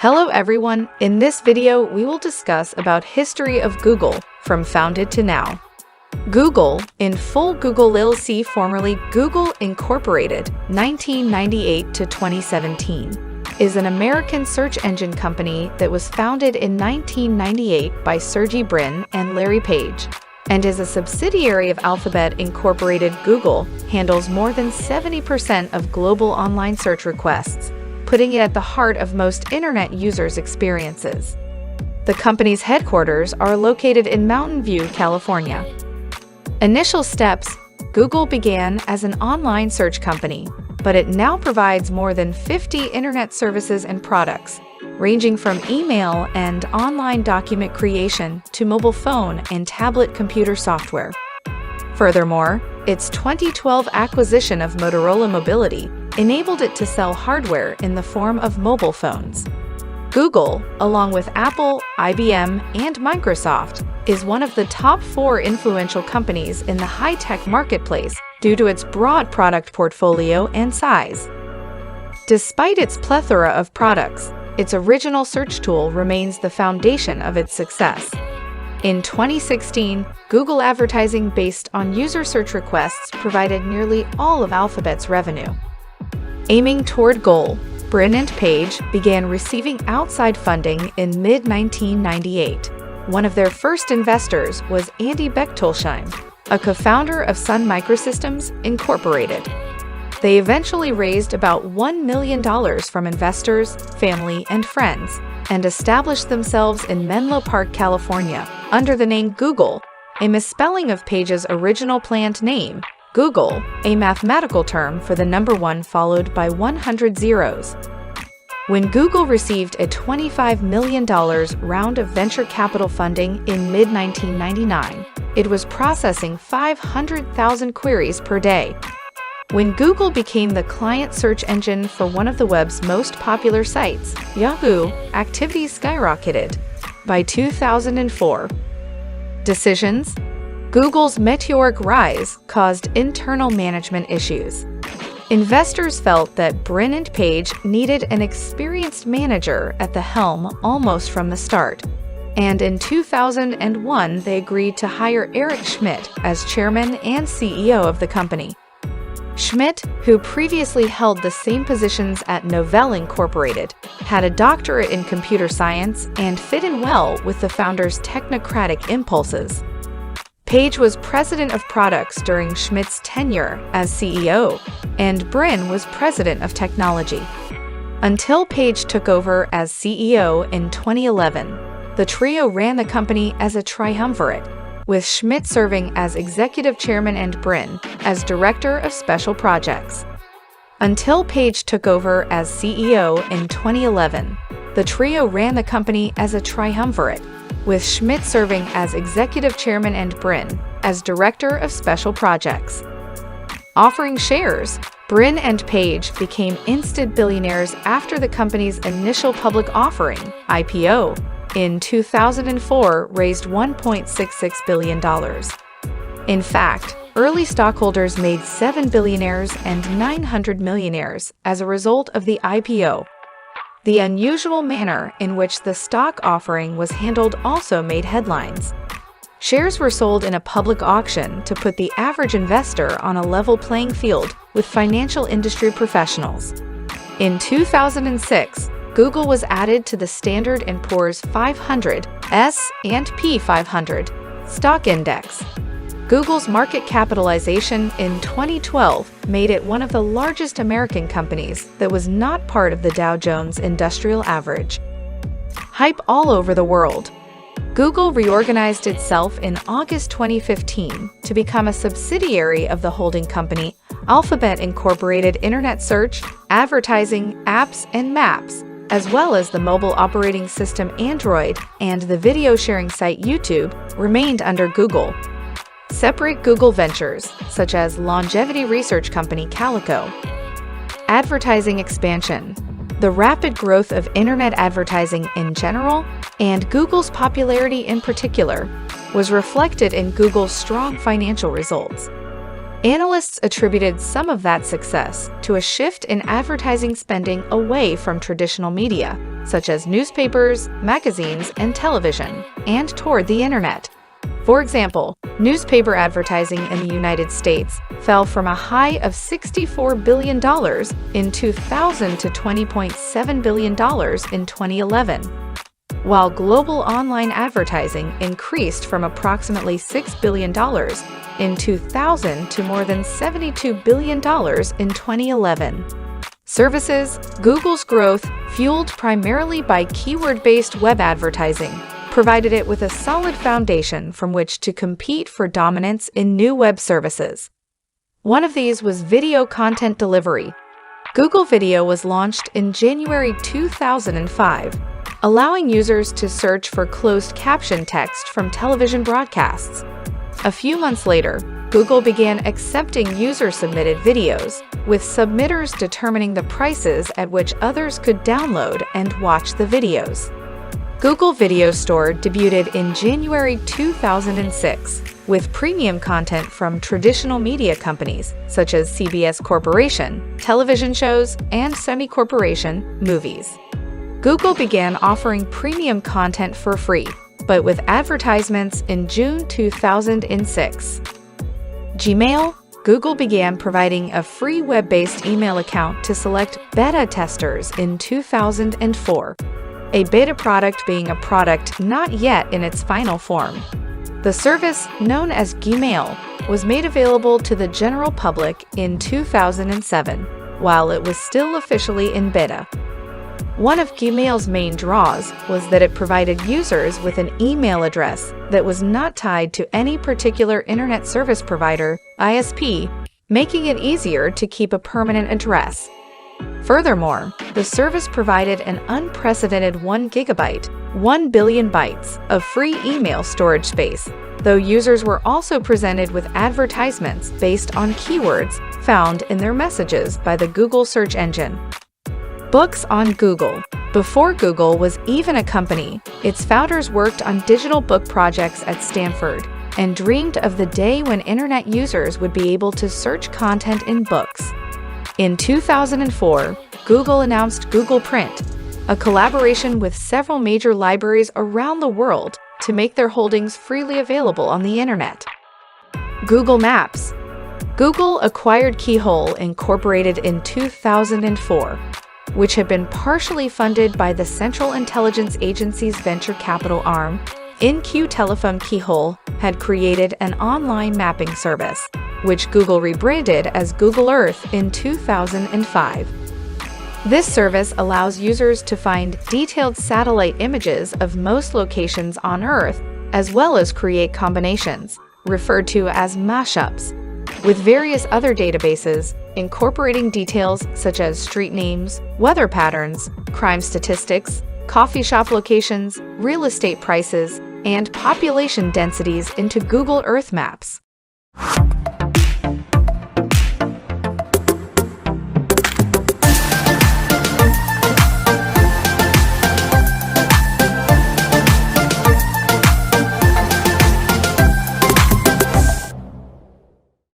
Hello everyone, in this video we will discuss about history of Google from founded to now. Google, in full Google LLC, formerly Google Incorporated, 1998 to 2017, is an American search engine company that was founded in 1998 by Sergey Brin and Larry Page, and is a subsidiary of Alphabet Incorporated. Google handles more than 70% of global online search requests, putting it at the heart of most internet users' experiences. The company's headquarters are located in Mountain View, California. Initial steps: Google began as an online search company, but it now provides more than 50 internet services and products, ranging from email and online document creation to mobile phone and tablet computer software. Furthermore, its 2012 acquisition of Motorola Mobility enabled it to sell hardware in the form of mobile phones. Google, along with Apple, IBM, and Microsoft, is one of the top 4 influential companies in the high-tech marketplace due to its broad product portfolio and size. Despite its plethora of products, its original search tool remains the foundation of its success. In 2016, Google advertising based on user search requests provided nearly all of Alphabet's revenue. Aiming toward goal, Brin and Page began receiving outside funding in mid-1998. One of their first investors was Andy Bechtolsheim, a co-founder of Sun Microsystems, Incorporated. They eventually raised about $1 million from investors, family, and friends, and established themselves in Menlo Park, California, under the name Google, a misspelling of Page's original planned name, Google, a mathematical term for the number 1 followed by 100 zeros. When Google received a $25 million round of venture capital funding in mid-1999, it was processing 500,000 queries per day. When Google became the client search engine for one of the web's most popular sites, Yahoo, activities skyrocketed. By 2004, decisions: Google's meteoric rise caused internal management issues. Investors felt that Brin and Page needed an experienced manager at the helm almost from the start, and in 2001 they agreed to hire Eric Schmidt as chairman and CEO of the company. Schmidt, who previously held the same positions at Novell Incorporated, had a doctorate in computer science and fit in well with the founder's technocratic impulses. Page was president of products during Schmidt's tenure as CEO, and Brin was president of technology. Until Page took over as CEO in 2011, the trio ran the company as a triumvirate, with Schmidt serving as executive chairman and Brin as director of special projects. Until Page took over as CEO in 2011, the trio ran the company as a triumvirate, with Schmidt serving as executive chairman and Brin as director of special projects. Offering shares, Brin and Page became instant billionaires after the company's initial public offering, IPO, in 2004 raised $1.66 billion. In fact, early stockholders made 7 billionaires and 900 millionaires as a result of the IPO. The unusual manner in which the stock offering was handled also made headlines. Shares were sold in a public auction to put the average investor on a level playing field with financial industry professionals. In 2006, Google was added to the Standard & Poor's 500 S&P 500 stock index. Google's market capitalization in 2012 made it one of the largest American companies that was not part of the Dow Jones Industrial Average. Hype all over the world. Google reorganized itself in August 2015 to become a subsidiary of the holding company, Alphabet Incorporated. Internet search, advertising, apps, and maps, as well as the mobile operating system Android and the video sharing site YouTube, remained under Google. Separate Google ventures, such as longevity research company Calico. Advertising expansion. The rapid growth of internet advertising in general, and Google's popularity in particular, was reflected in Google's strong financial results. Analysts attributed some of that success to a shift in advertising spending away from traditional media, such as newspapers, magazines, and television, and toward the internet. For example, newspaper advertising in the United States fell from a high of $64 billion in 2000 to $20.7 billion in 2011, while global online advertising increased from approximately $6 billion in 2000 to more than $72 billion in 2011. Services: Google's growth, fueled primarily by keyword-based web advertising, provided it with a solid foundation from which to compete for dominance in new web services. One of these was video content delivery. Google Video was launched in January 2005, allowing users to search for closed caption text from television broadcasts. A few months later, Google began accepting user-submitted videos, with submitters determining the prices at which others could download and watch the videos. Google Video Store debuted in January 2006 with premium content from traditional media companies such as CBS Corporation, television shows, and Sony Corporation movies. Google began offering premium content for free, but with advertisements in June 2006. Gmail: Google began providing a free web-based email account to select beta testers in 2004. A beta product being a product not yet in its final form. The service, known as Gmail, was made available to the general public in 2007, while it was still officially in beta. One of Gmail's main draws was that it provided users with an email address that was not tied to any particular internet service provider, ISP, making it easier to keep a permanent address. Furthermore, the service provided an unprecedented 1 gigabyte, 1 billion bytes of free email storage space, though users were also presented with advertisements based on keywords found in their messages by the Google search engine. Books on Google. Before Google was even a company, its founders worked on digital book projects at Stanford and dreamed of the day when internet users would be able to search content in books. In 2004, Google announced Google Print, a collaboration with several major libraries around the world to make their holdings freely available on the internet. Google Maps. Google acquired Keyhole Incorporated in 2004, which had been partially funded by the Central Intelligence Agency's venture capital arm. InQ Telephone Keyhole had created an online mapping service, which Google rebranded as Google Earth in 2005. This service allows users to find detailed satellite images of most locations on Earth, as well as create combinations, referred to as mashups, with various other databases, incorporating details such as street names, weather patterns, crime statistics, coffee shop locations, real estate prices, and population densities into Google Earth maps.